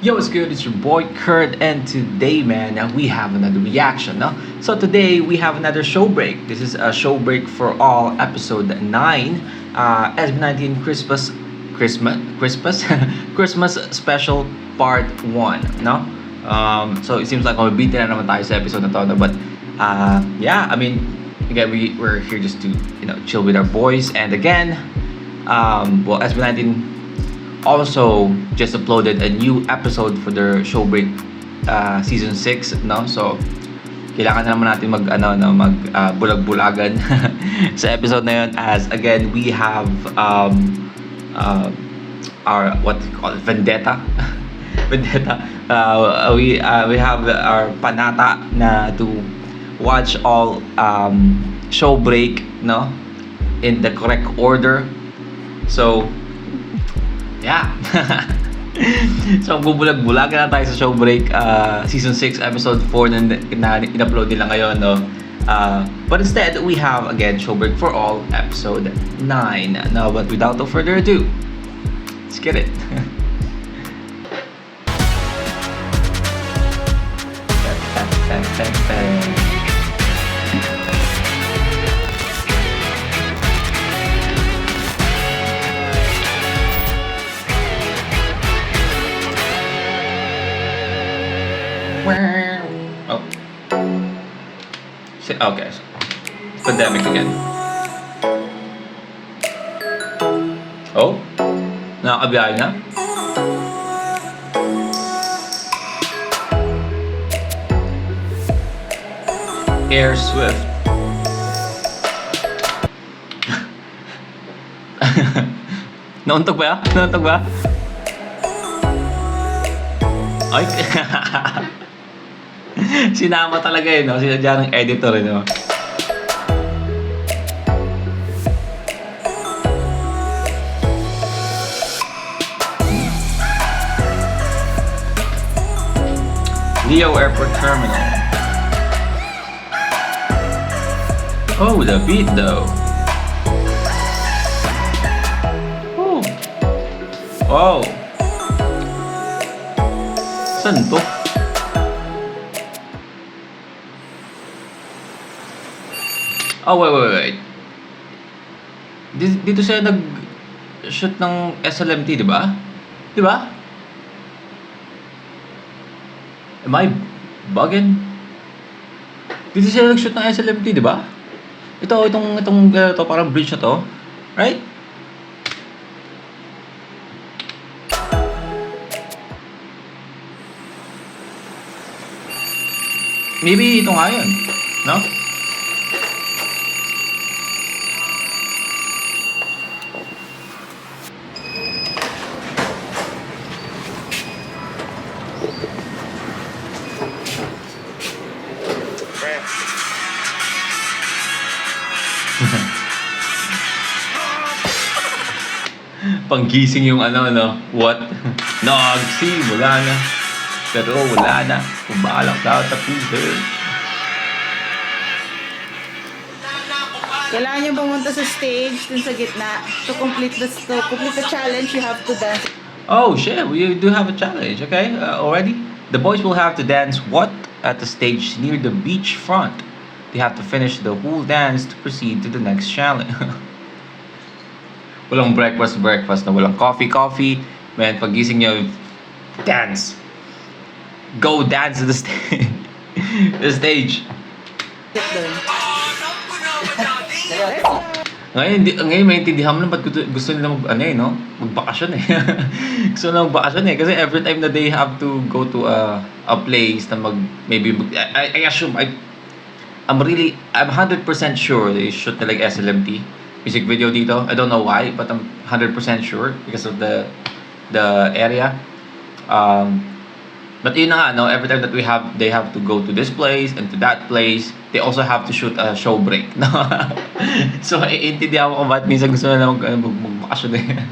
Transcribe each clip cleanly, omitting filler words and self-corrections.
Yo, what's good? It's your boy Kurt, and today, man, we have another reaction, no? So today we have another show break. This is a show break for all, episode 9, SB19 Christmas, Christmas special part 1, no? So it seems like mabitin na naman tayo sa episode na to, no? But yeah, I mean, again, we're here just to chill with our boys, and again, well, SB19 also just uploaded a new episode for their show break season 6, no? So kailangan na naman natin mag bulag-bulagan sa episode na yun, as again we have our what you call it, vendetta. Vendetta. We have our panata na to watch all show break, no, in the correct order. So yeah. So bubulag-bulagan na tayo sa show break season 6 episode 4 na in-upload nila ngayon, no. But instead we have again show break for all episode 9. Now, but without no further ado, let's get it. Oh. Okay. Pandemic again. Oh? Nakakabiyahe na? Air Swift. Nauntog ba? Nauntog ba? Ay, sinama talaga no? Sinadya ng editor, no? Leo Airport Terminal. Oh, the beat though. Oh. Wow. Saan to? Oh, wait. Dito siya nag-shoot ng SLMT, di ba? Di ba? Am I bugging? Dito siya nag-shoot ng SLMT, di ba? Itong parang bridge na to. Right? Maybe ito nga yun. No? Panggising yung what? Nagsimula na, pero wala na, kubalak sa tapusin. Kailangan niyo pumunta sa stage dun sa gitna to complete the challenge. You have to dance. Oh shit, we do have a challenge, okay? Already? The boys will have to dance what at the stage near the beach front. They have to finish the whole dance to proceed to the next challenge. Walang breakfast na, walang coffee. Man, pagising nyo, dance. Go dance to the stage. The stage. Sit doon. Ngayon maintindihan mo na ba't gusto nila magbakasyon eh. Gusto nila magbakasyon eh. Kasi every time that they have to go to a place na I assume, I'm 100% sure they shoot na like SLMT music video dito. I don't know why, but I'm 100% sure because of the area. But yun na nga, every time that they have to go to this place and to that place, they also have to shoot a show break. No? So, iintindihan ko ba't minsan gusto na magbakasyon eh.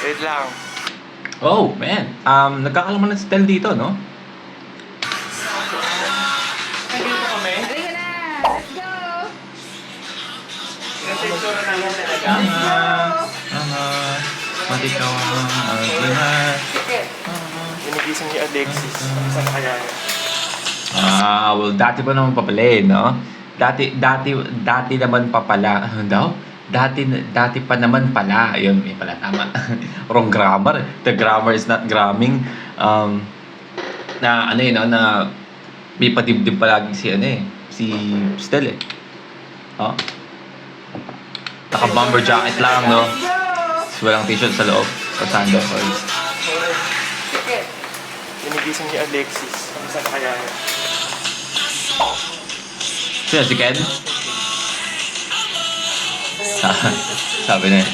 Wait lang. Oh, man. Nagkakalaman ng style dito, no? Halika na! tuturo namin talaga. Pati ka lahat. Ginigising ni Alexis. Saan kaya yun? Well, dati pa naman papala eh, no? Dati naman pa pala. Ano daw? Dati pa naman pala. Ayun, may pala tama. Wrong grammar. The grammar is not gramming. Na ano yun, no? Na may padibdib palagi si ano eh. Si Stel eh. Oh? Naka-bomber jacket lang, no? Tapos walang t-shirt sa loob. Sa sandals. Ginigising ni Alexis. Saan kaya yun? Sino si Ken? Sabi na eh.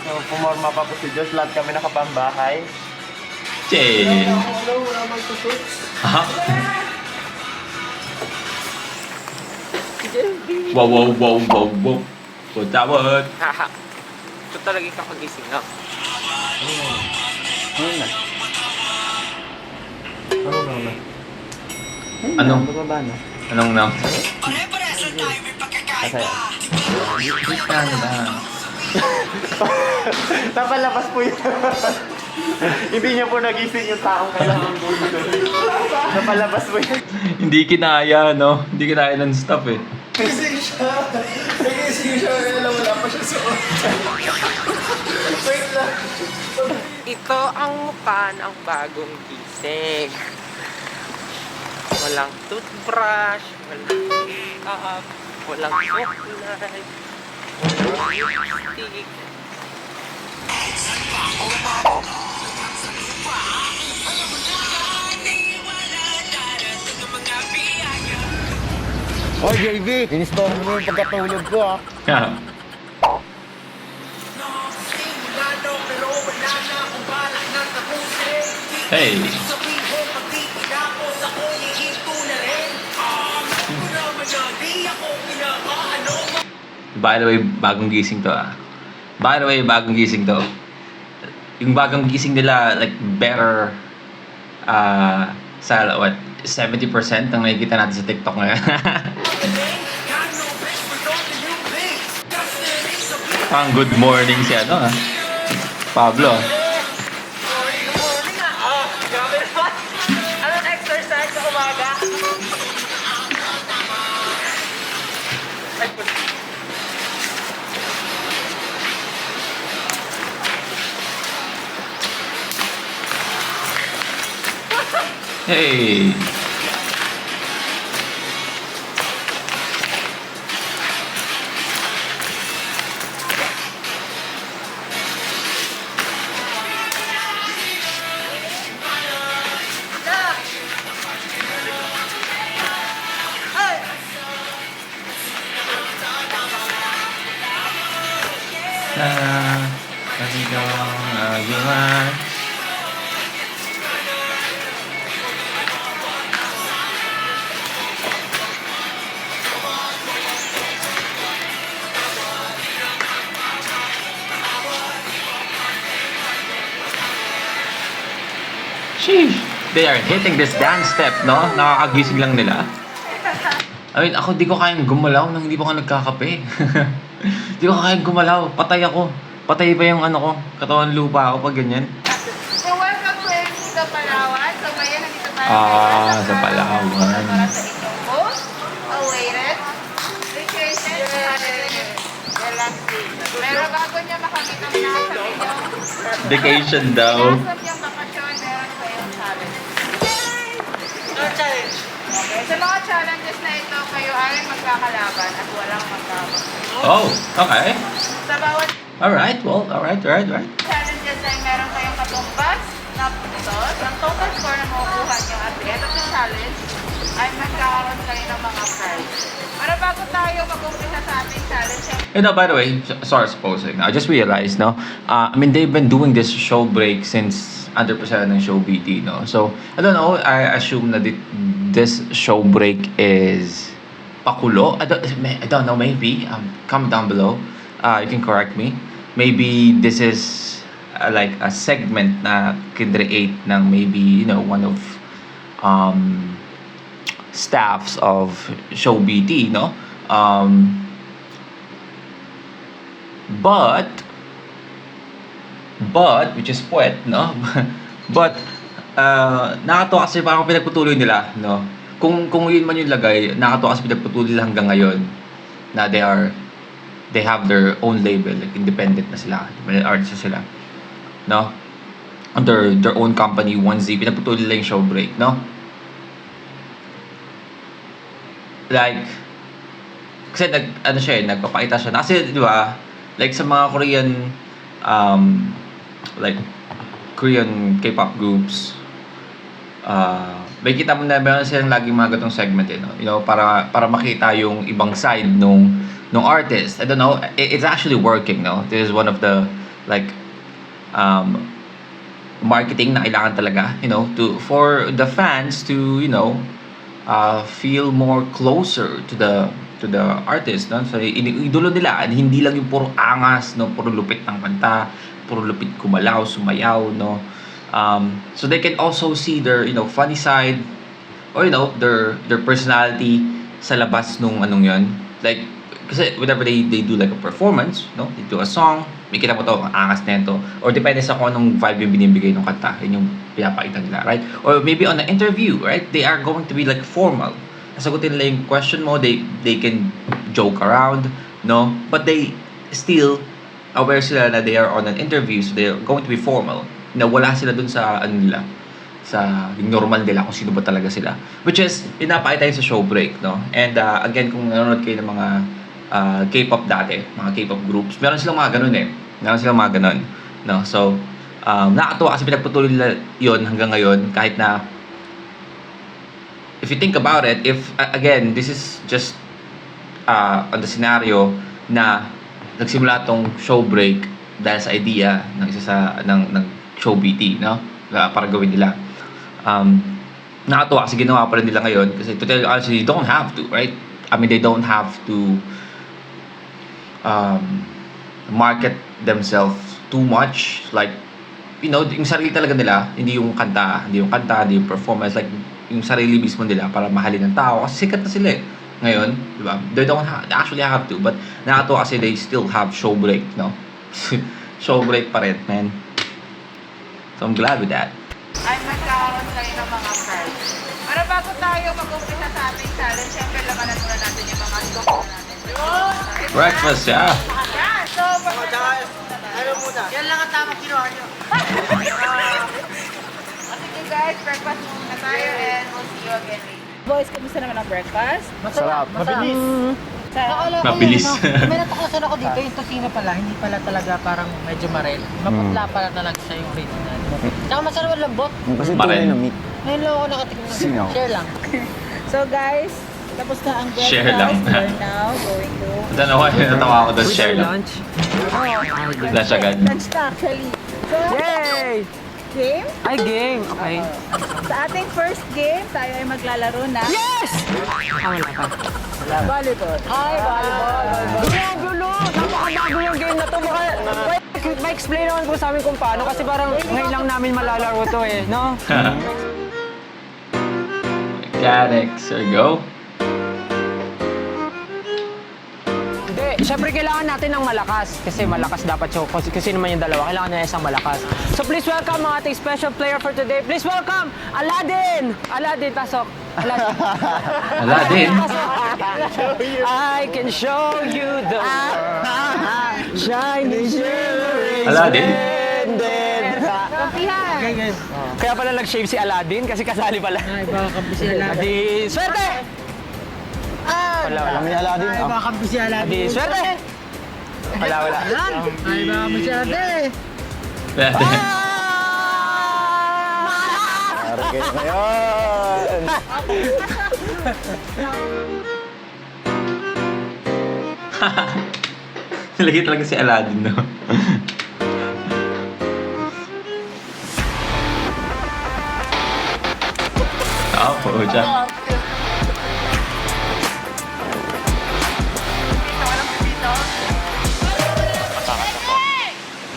So, pumorma pa po si Josh. Lahat kami nakapambahay. Che! Wala magsusuits. Ha? Wow. What? Haha. Ito talaga yung kakagising na. Ano na? Ano na? Anong? Baba na? Anong na? Kasaya. Ano ba? Napalabas po yun. Hindi niya po nagising yung taong kailangan po yun. Napalabas po yun. Hindi kinaya, no? Hindi kinaya ng staff eh. Nagising siya. Kaya wala pa siya suot. Wait lang. Ito ang mukha ng bagong gising. Walang toothbrush, walang makeup, walang chocolate, walang lipstick. Oh, JB! Inistorm mo yung pagkatulog ko, ah. Hey! By the way, bagong gising to ah. Yung bagong gising nila, like, better sa what, 70% ang nakikita natin sa TikTok ngayon. Pang good morning si ano ah. Pablo. Good morning ah! Oh, grabe naman! Anong exercise sa umaga? Ay, Hey! Sheesh! They are hitting this dance step, no? Nakakagising lang nila. I mean, ako di ko kayang gumalaw nang hindi pa ako nagkakape. Di ko kayang gumalaw. Patay ako. Patay pa yung ano ko. Katawan lupa ako pag ganyan. So, welcome to MC sa Palawan. So, ngayon, nandito tayo Sa Palawan. Para sa inyong most awaited vacation relaxing. Pero bago niya makakita mo na sa inyong Vacation daw. Pinasok niyang bakasyon, meron kayong challenge. challenge! Okay, sa mga challenges na ito, kayo ay magkakalaban at walang magkakaroon. Oh, okay. Sa bawat Alright, well, alright. challenges ay meron kayong katumbas na puntos. Ang total score na makukuha nyo at the end of the challenge ay magkakaroon kayo ng mga prize. Pero bago tayo mag-umpisa sa ating challenge, You know, by the way, sorry supposing, I just realized, no? I mean, they've been doing this show break since 100% ng show BT, no? So, I don't know, I assume that this show break is pakulo. I don't know, maybe. Comment down below. You can correct me. Maybe this is like a segment na kinreate ng maybe, you know, one of staffs of show BT, no? Um, but which is puwet, no? But nakakatuwa kasi parang pinagpatuloy nila, no? Kung yun man yung lagay, nakakatuwa kasi pinagpatuloy nila hanggang ngayon na they have their own label, like independent na sila, independent artists na sila, no? Under their own company, 1Z, pinagpatuloy nila yung Showbreak, no? Like, kasi nagpapakita siya. Kasi, di ba, like sa mga Korean, like, Korean K-pop groups, may kita mo na meron silang laging mga gatong segment, no? You know, para makita yung ibang side nung artist. I don't know, it's actually working, no? This is one of the, like, marketing na kailangan talaga, you know, for the fans to, you know, feel more closer to the artist, no? So idolo nila, and hindi lang yung puro angas, no, puro lupit ng kanta, puro lupit kumalaw, sumayaw, no. So they can also see their, you know, funny side, or you know, their personality sa labas nung anong yon. Like, kasi whenever they do like a performance, no, they do a song, may kita mo to, ang angas na to, or depende sa kung anong vibe yung binibigay ng kanta, yun yung pinapakita nila, right? Or maybe on an interview, right, they are going to be like formal. Sagutin nila yung question mo, they can joke around, no, but they still aware sila na they are on an interview, so they are going to be formal, na wala sila dun sa ano nila, sa yung normal nila, kung sino ba talaga sila, which is pinapakita yun sa Showbreak, no. And again, kung nanonood kayo ng mga K-pop dati, mga K-pop groups, meron silang mga ganun meron silang mga ganun, no. So nakakatuwa kasi pinagpatuloy nila yun hanggang ngayon, kahit na if you think about it, if again, this is just on the scenario na nagsimula tong Showbreak dahil sa idea ng isa sa ng Show BT, no, para gawin nila. Nakakatuwa kasi ginawa pa rin nila ngayon, kasi to tell you honestly, you don't have to, right? I mean, they don't have to market themselves too much, like, you know, yung sarili talaga nila, hindi yung kanta, hindi yung performance, like yung sarili mismo nila para mahalin ng tao, kasi sikat na sila ngayon, di ba? They don't actually have to, but nakakatuwa kasi they still have Showbreak, no? Showbreak pa rin, man. So I'm glad with that. Ay magkakaroon kayo ng mga prize. Para bago tayo mag-umpisa sa ating challenge, syempre lamanan muna natin yung mga stock na natin. Breakfast, yeah. Yeah, so Ano muna? Yan lang ang tamang ginawa nyo. sige guys, breakfast muna tayo and we'll see you again later. Boys, kumusta naman ang breakfast? Sarap. Mabilis. Mabilis. May natuklasan ako dito, yung tocino pala, hindi pala talaga parang medyo marel. Maputla pala talaga siya yung original. Tsaka masarap ang lambot. Kasi Maren. tunay na meat. Ngayon lang ako nakatingin. Singaw. Share lang. So guys, tapos na ang breakfast. Share lang. We're now going to... I don't know why natawa ako doon, share lang. lunch? Lunch agad. Lunch na actually. So, Yay! game? Ay, game. Okay. Sa ating first game, tayo ay maglalaro na Yes! Wala pa. volleyball. Ay, volleyball. Gulo! Napakabago yung game na to. Ma-explain naman po sa amin kung paano kasi parang ngayon lang namin malalaro to no? Mechanics, there you go. Hindi, syempre kailangan natin ng malakas kasi malakas dapat siya. Kasi naman yung dalawa, kailangan na isang malakas. So please welcome ang ating special player for today. Please welcome Aladdin! Aladdin, pasok. Aladdin. I can show you the world. Shining, shimmering, Aladdin? splendid. Kampihan! Kaya pala nag-shave si Aladdin kasi kasali pala. Ay, baka kampi si Aladdin. Adi, swerte! Wala. Kami Aladdin. Ay, baka kampi si Aladdin. Adi, swerte! Wala. Ay, baka kampi si Aladdin. Aladdin. Okay na yun. Nilagay talaga si Aladdin, no? Po siya.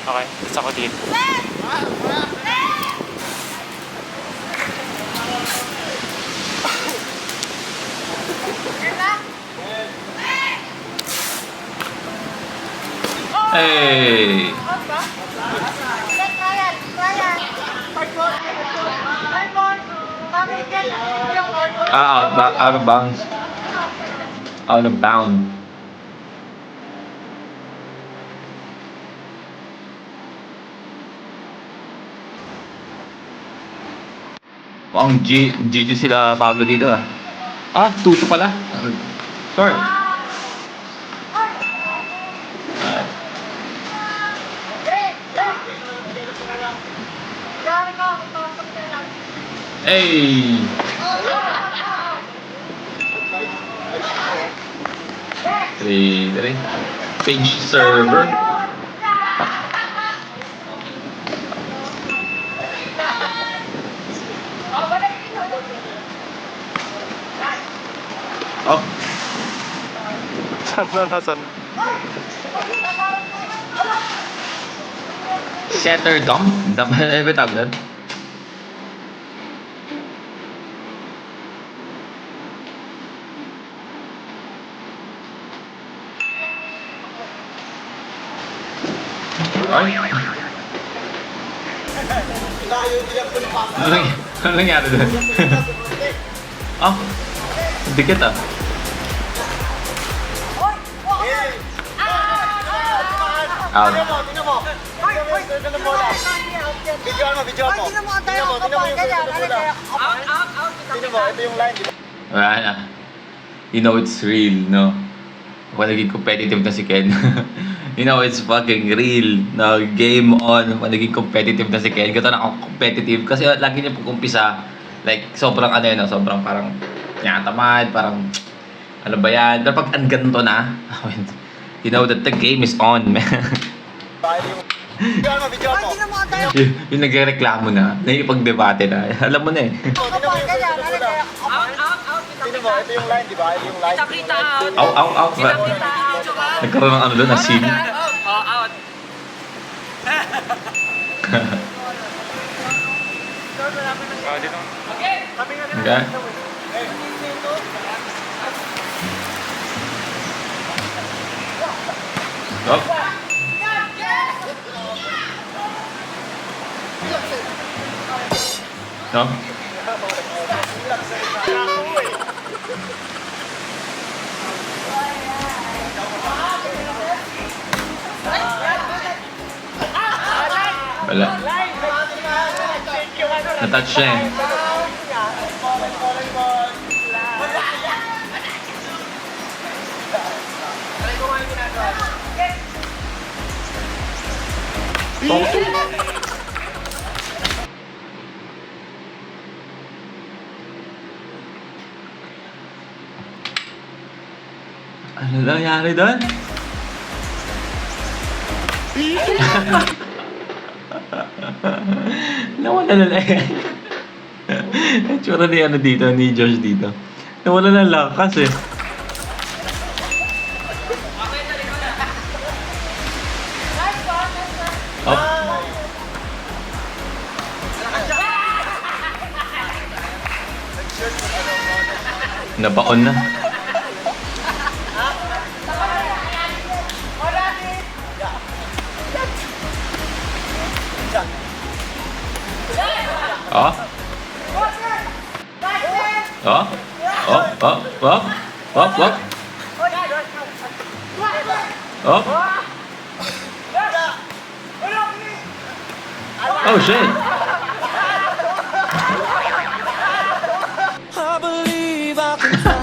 Okay, gusto ko dito. Hey! Out of bounds. Out of bound. Mukhang GG sila Pablo dito ah. Ah, tuto pala. Sorry. Hey! Three. Page server. Oh, Nasaan? setter dump? Dump na ba tawag doon? Ay! Ano nangyari doon? Oh, dikit ah. Out. Tingnan mo. Tingnan mo bola. Videoan mo. Tingnan mo yung bola. Tingnan mo, ito yung line, di ba? Wala na. You know it's real, no? Kung naging competitive na si Ken. You know it's fucking real. No, game on. Kung naging competitive na si Ken. Gato na ako competitive. Kasi lagi niya pag-umpisa, like, sobrang ano yun, no? Sobrang parang nyatamad, parang ano ba yan? Pero pag ang ganito na, you know that the game is on, man. Videoan mo. yung nagreklamo na, nakikipag-debate na. Alam mo na eh. Tingnan mo ito yung line, di ba? Ito yung line. Out. Nagkaroon ng ano doon, asin. Out. Okay. Stop. No? Wala. Natouch siya eh. Ano nangyari doon? Nawala na lang. Itsura ni ano dito, ni Josh dito. Nawala na lakas eh. Up. Nabaon na. Oh. Oh. Oh. Oh shit. I believe I can fly.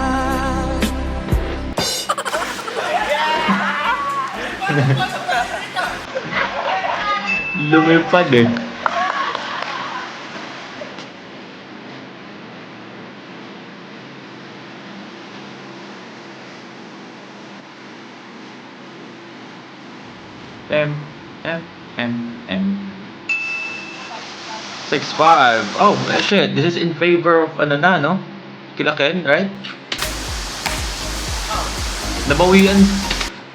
Lumipad eh. M 6-5. Oh shit, this is in favor of ano na, no? Kila Ken, right?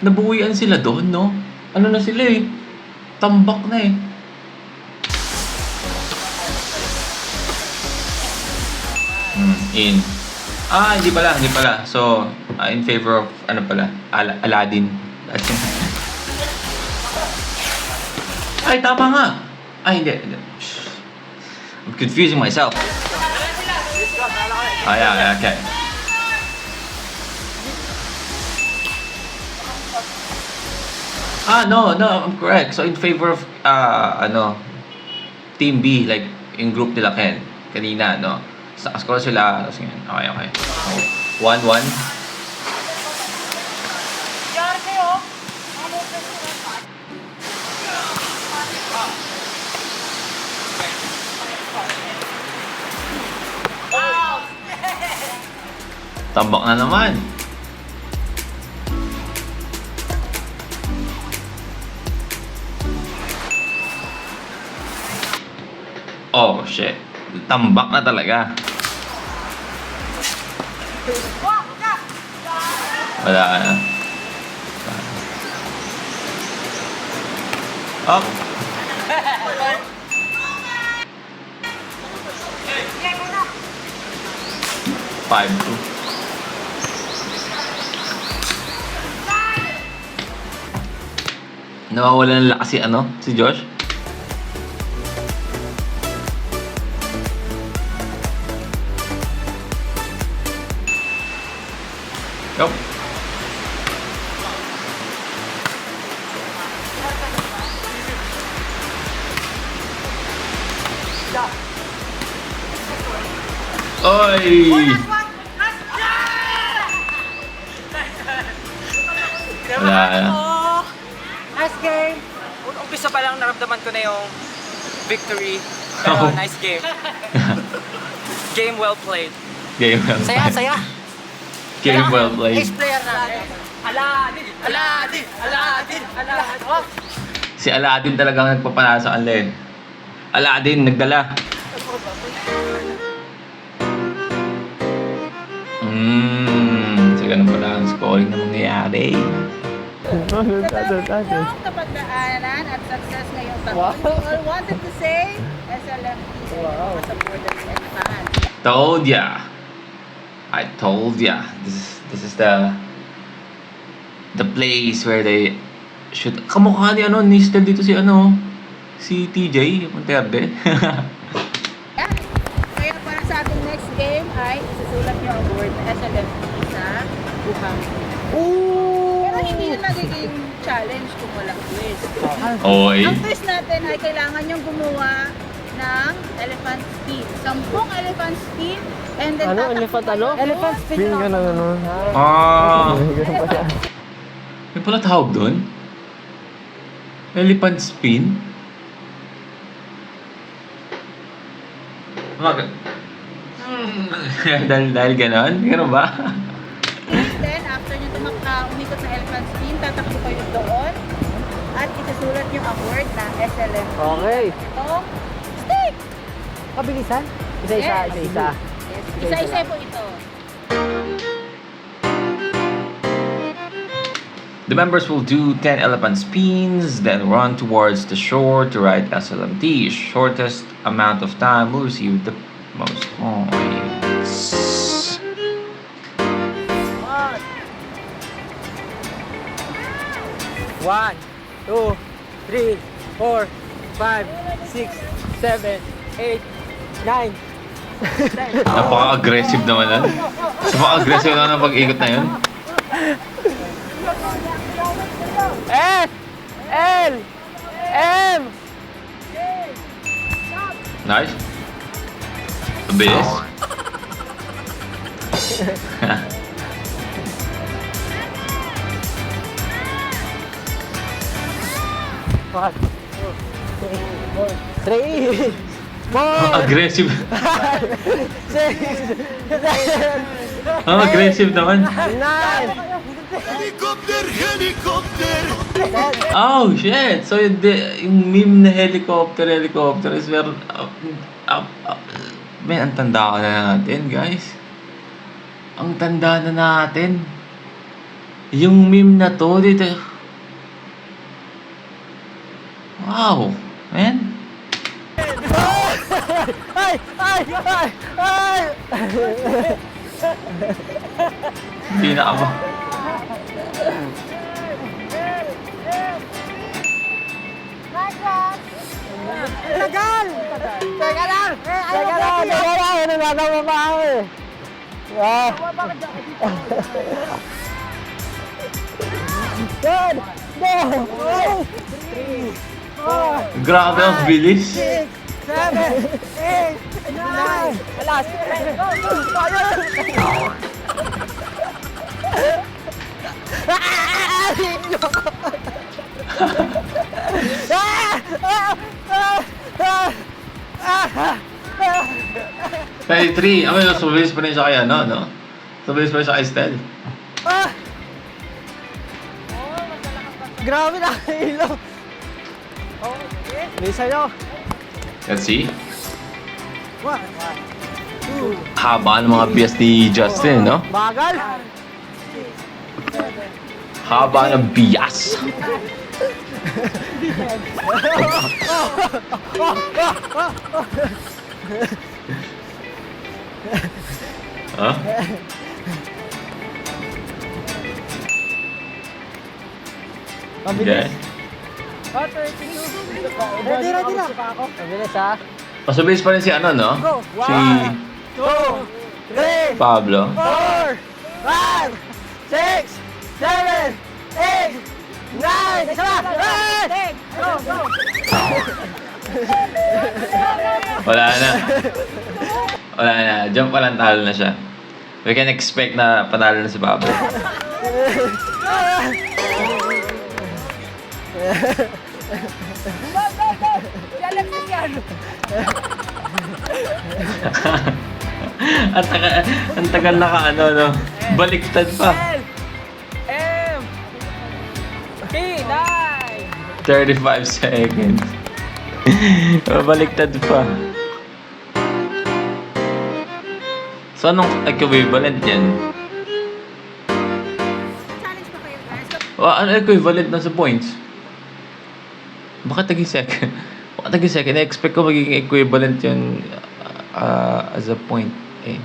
Nabawian sila doon, no? Ano na sila eh? Tambak na eh. In. Ah, hindi pala. So, in favor of, ano pala, Aladdin. Ay, tama nga. Ay, hindi. Shh. I'm confusing myself. Ah, yeah, okay. No, I'm correct. So, in favor of, Team B, like, yung group nila Ken, kanina, no? Score sila, tapos ngayon. Okay. So, 1-1. Tambak na naman. Oh, shit. Tambak na talaga. Wala na. Up. Five, two. Nawawala ng lakas si Josh. Yup. Oy! Wala na. Nice game! Umpisa pa lang naramdaman ko na yung victory. Pero Oh. nice game. Game well played. Game well played. Saya! Game well played. Player natin. Aladdin! Oh. Si Aladdin talagang nagpapanalo sa kanila. Aladdin, nagdala. So ganun pala ang scoring na mangyayari. Ang kapagdaanan at success ngayong taon. We all wanted to say, SLMT sa supporters and fans. Told ya. I told ya. This is the place where they should. Kamukha ni Stel dito si TJ Monterde. Yan. Kaya para sa ating next game ay isusulat niyo ang word na SLMT sa buhang. Pero hindi na magiging challenge kung walang twist. Oy. Ang twist natin ay kailangan yung gumawa ng elephant spin. 10 elephant spin and then Elephant spin ka na Ah. May pala tawag doon? Elephant spin? dahil ganon? Ganon ba? Then, after nyo umikot na elephant spin, tatakbo kayo doon at isusulat nyo ang word na SLM. Okay. Ito, stick! Kabilisan? Yes. Isa-isa. Yes. Isa-isa po ito. The members will do 10 elephant spins, then run towards the shore to write SLMT. Shortest amount of time will receive the most points. One, two, three, 4, 5, 6, 7, 8, 9. Napaka-aggressive naman nun. Napaka-aggressive naman ang pag-ikot na yun. S, L, M. Nice. Mabilis. One, two, three, 4, Aggressive. 6, 7, Ang aggressive naman. 9. Oh, shit! So, yung meme na helicopter is meron... Man, ang tanda na natin, guys. Ang tanda na natin. Yung meme na to, dito... Wow! Man! Ay! Hindi na ako. Nice one! Tagal! Teka lang! Teka lang! Nagagawa pa ako eh. Good! Go! 3, 4, Grabe ang bilis. 6, 7, 8, 9. Last. Hey, 3. Ano yun? Subilis pa rin siya kay ano, no? Subilis pa rin siya kay Stel. Grabe na hilo. May sa'yo. Let's see. 1, 2. Haba ng mga bias ni Justin, no? Bagal. Haba ng bias. Huh? Okay. Ready na. Mabilis ha. Masubilis pa rin si ano, no? Go. Si 2, 3, Pablo. 4, 5, 6, 7, 8, 9. Isa pa. Go. Wala na. Wala na. Jump pa lang, talo na siya. We can expect na panalo na si Pablo. Ang tagal na ano, no? Baliktad pa. M. P. 9. 35 seconds. Baliktad pa. So, anong equivalent yan? Ano equivalent na sa points? Bakit naging second? Bakit naging second? I-expect ko magiging equivalent yun as a point. Eh.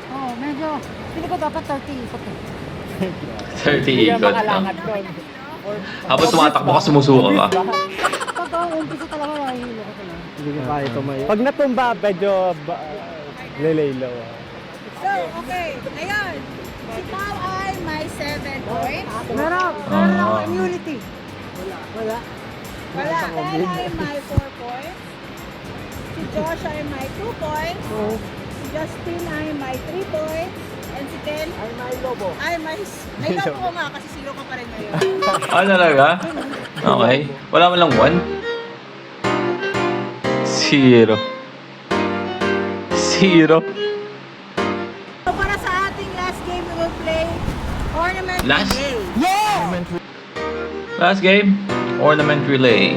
Oo, medyo, hindi ko dapat 30 ikot eh. 30 ikot. No? Habang tumatakbo ka, sumusuka ka. Pag ang umpisa talaga, nakahilo ko talaga. Hindi ko kaya tumayo. Pag natumba, medyo lilaylo. So, okay. Ngayon, si Pao ay may 7 points. Meron ako immunity. Wala. Ella ay may 4 points. Si Josh ay may 2 points. Si Justin ay may 3 points. And si Ken Ay, may lobo. ay may lobo ko nga kasi 0 ka pa rin ngayon. Talaga? Okay. Wala mo lang 1? 0. 0. So para sa ating last game, we will play Ornament Last? Relay. Last game, ornament relay.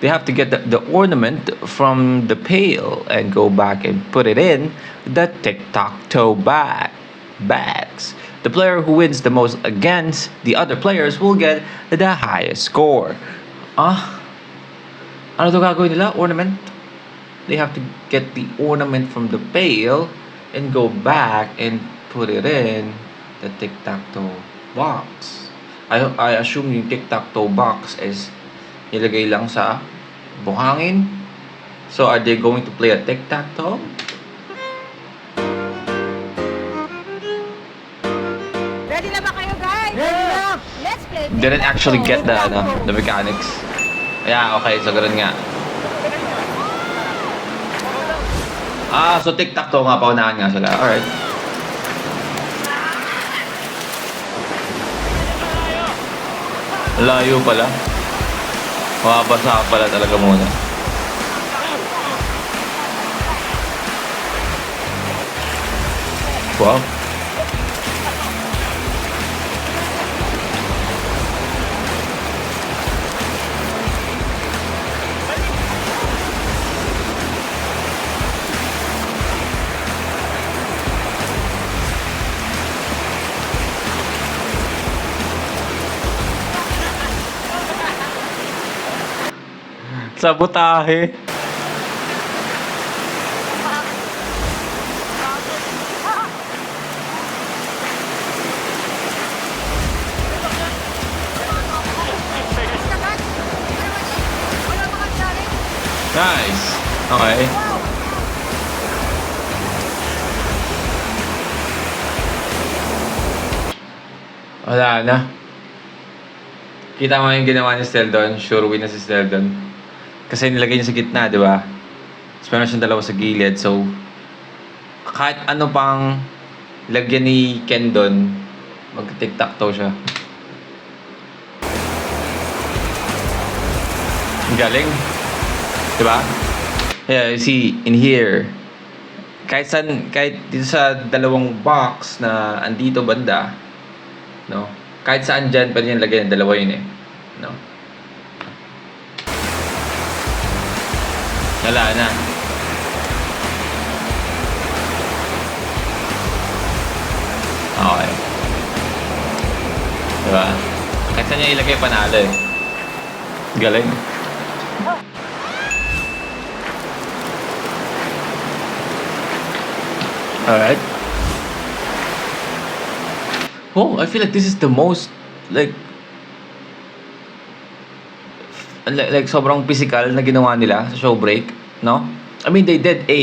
They have to get the ornament from the pail and go back and put it in the tic-tac-toe bags. The player who wins the most against the other players will get the highest score. Ano to gagawin nila? Ornament? They have to get the ornament from the pail and go back and put it in the tic-tac-toe box. I assume yung tic-tac-toe box is nilagay lang sa buhangin. So are they going to play a tic-tac-toe? Ready na ba kayo, guys? Ready na! Let's play. Didn't actually get the mechanics. Yeah, okay, so ganun nga. So tic-tac-toe nga, paunahan nga sila. Alright. Layo pala. Mababasa ka pala talaga muna. Wow. Sabotahe. Nice. Okay. Wala na. Kita mo yung ginawa ni Steldon. Sure win na si Steldon. Kasi nilagay niya sa gitna, di ba? Tapos meron siyang dalawa sa gilid. So, kahit ano pang lagyan ni Ken doon, mag-tic-tac-toe siya. Ang galing. Diba? Yeah, you see, in here, kahit dito sa dalawang box na andito banda, no? Kahit saan dyan, pwede nyo lagyan, dalawa yun eh. No? Wala na. Okay. Diba? Kahit saan nyo ilagay, panalo eh. Galing. Alright. Oh, I feel like this is the most like sobrang physical na ginawa nila sa show break, no? I mean, they did a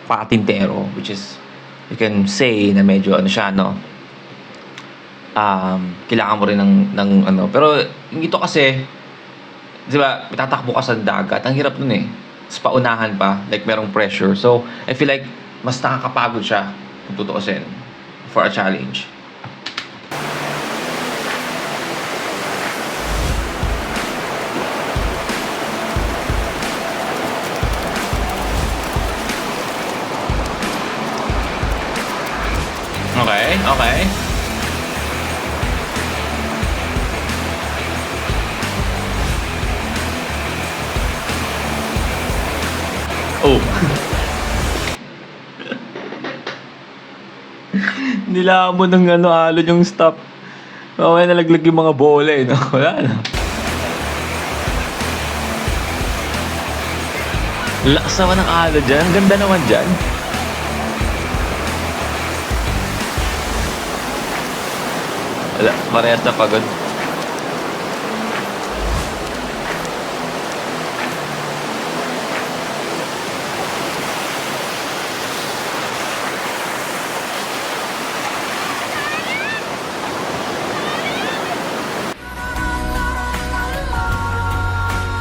patintero, which is you can say na medyo ano siya, no? Kailangan mo rin ng ano, pero ito kasi, di ba, tatakbo ka sa dagat, ang hirap nun eh. Tapos paunahan pa, like merong pressure. So, I feel like mas nakakapagod siya kung tutuusin for a challenge. Okay, okay. Oh. Nilaan mo ng ano, alon yung stop. Okay, nalaglag yung mga bola eh, no? Wala na. Lakas naman ng alo dyan. Ang ganda naman dyan. Wala, parehas na pagod.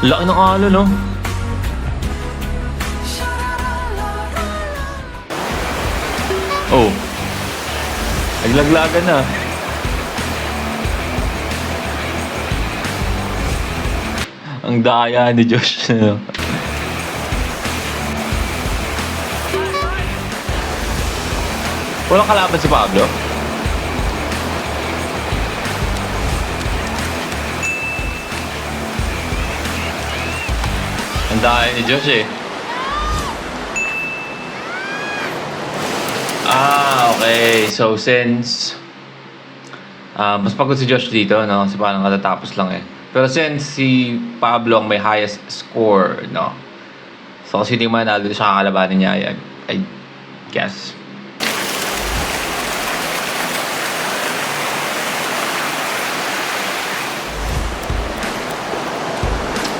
Laki ng alo, no? Oh. Naglaglagan na. Ang daya ni Josh. Walang kalaban si Pablo. Ang daya ni Josh eh. Okay. So, since mas pagod si Josh dito, no? Kasi parang katatapos lang eh. Pero since si Pablo ang may highest score, no? So, kasi hindi manalo dito siya kakalabanin niya, I guess.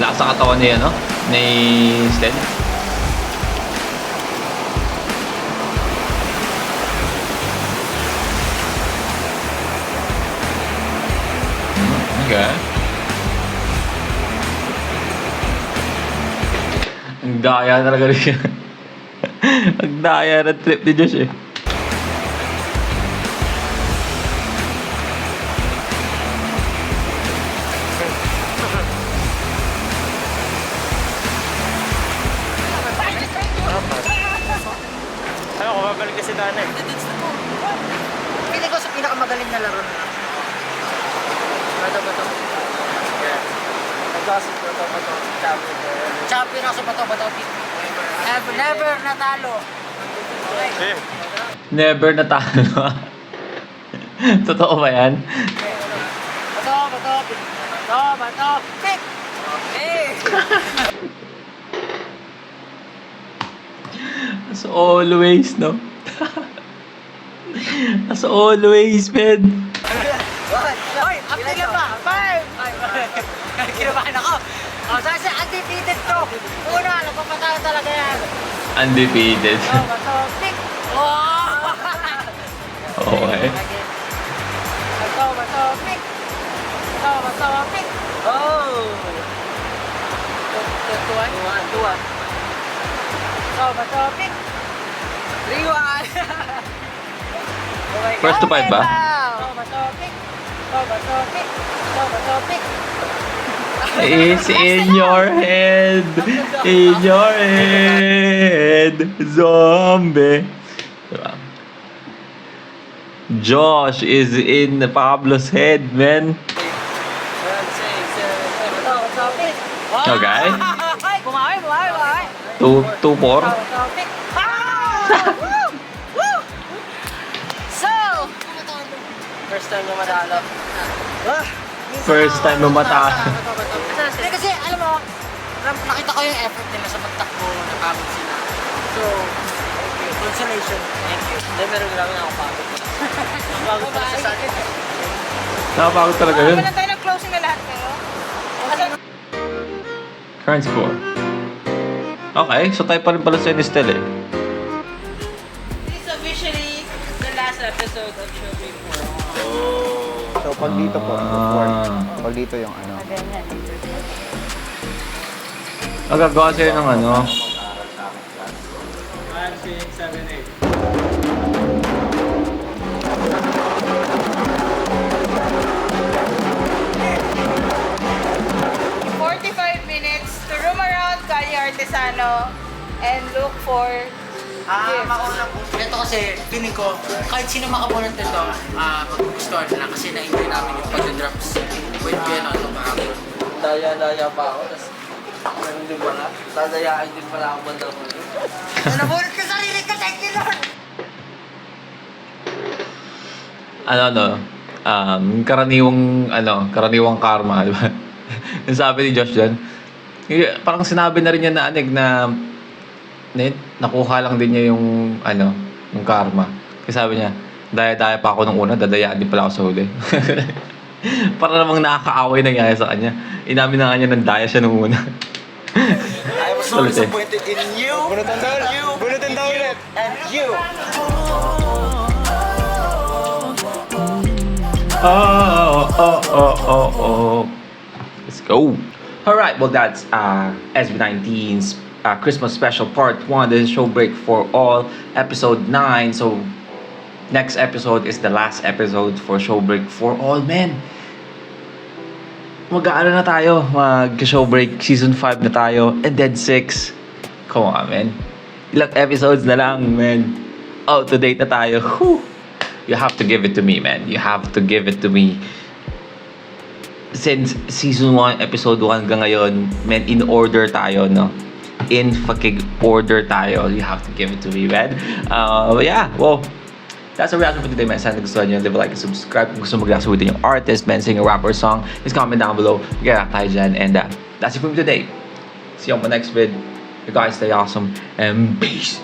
Lakas sa katawan niya, no? Ni Sted. Okay. Ang daya talaga rin. Ang daya na trip ni Josh eh. Ano ko, babalik kasi Dana eh. Pili ko sa pinakamagaling na laro na. Bato. Yeah. Nag-gossip bato. Champion ako sa bato. Never natalo. Eh. Never natalo. Totoo ba yan? Bato. Pick! As always, no? As always, man. Hoy, up na ba? 5! Kinabahan ako. Saan Una, napapatalo talaga yan. Undefeated. Bato-tik. Oh! Okay. Bato-tik. Bato-tik. Oh! Tuwan. Bato-tik. 3-1! First to 5 ba? Bato-tik. Bato-tik. Bato-tik. It's in your head. In your head. Zombie. Diba? Josh is in Pablo's head, man. Bato-tik. Okay. Bumawi. 2-4. Bato-tik. Woo! Woo! So, First time na madalo. First time mamata. Hindi kasi, alam mo, nakita ko yung effort nila sa pagtakbo, napagod sila. So, okay, consolation. Thank you. Hindi, meron lang ako pagod. Ang pagod pala sa akin. Nakapagod talaga yun. Wala tayo nag-closing na lahat kayo. Current score. Okay, so tayo pa rin pala sa Nistel eh. This is officially the last episode of Showbiz World. So, pag dito po, pag dito yung ano. Magagawa sa'yo ng ano. 45 minutes to roam around Calle Artesano and look for gifts. Maunang po. Ito kasi, feeling ko, kahit sino makapulot nito, maggugustuhan nila kasi na-enjoy namin yung pag-drops. Wait ko yan, ano, kahapon. Daya-daya pa ako. Tapos, meron din pala. Dadayain din pala ako banda ko. Nabulot ka sarili ka, thank you Lord! Karaniwang karma, di ba? Yung sabi ni Josh dyan, parang sinabi na rin niya na nakuha lang din niya yung karma. Kasi sabi niya, daya-daya pa ako nung una, dadayaan din pala ako sa huli. Para namang nakakaaway nangyari sa kanya. Inamin na nga niya ng daya siya nung una. I was so disappointed in you. Bunutan daw ulit. And you. Oh. Let's go. Alright, well that's SB19's Christmas special part 1. This is show break for all, episode 9. So next episode is the last episode for show break for all, men. Mag-aano na tayo, mag-show break season 5 na tayo, and then 6. Come on, man. Ilang episodes na lang, man. Out to date na tayo. Whew. You have to give it to me, man. You have to give it to me. Since season 1, episode 1 hanggang ngayon, man, in order tayo, no? In fucking order tayo. You have to give it to me, man. But yeah, well, that's a reaction for today, man. Sana gustuhan nyo. Leave a like and subscribe. Kung gusto mo mag-react with yung artist, man, sing a rapper song, just comment down below. Mag-react tayo dyan. And that's it for me today. See you on my next vid. You guys stay awesome. And peace.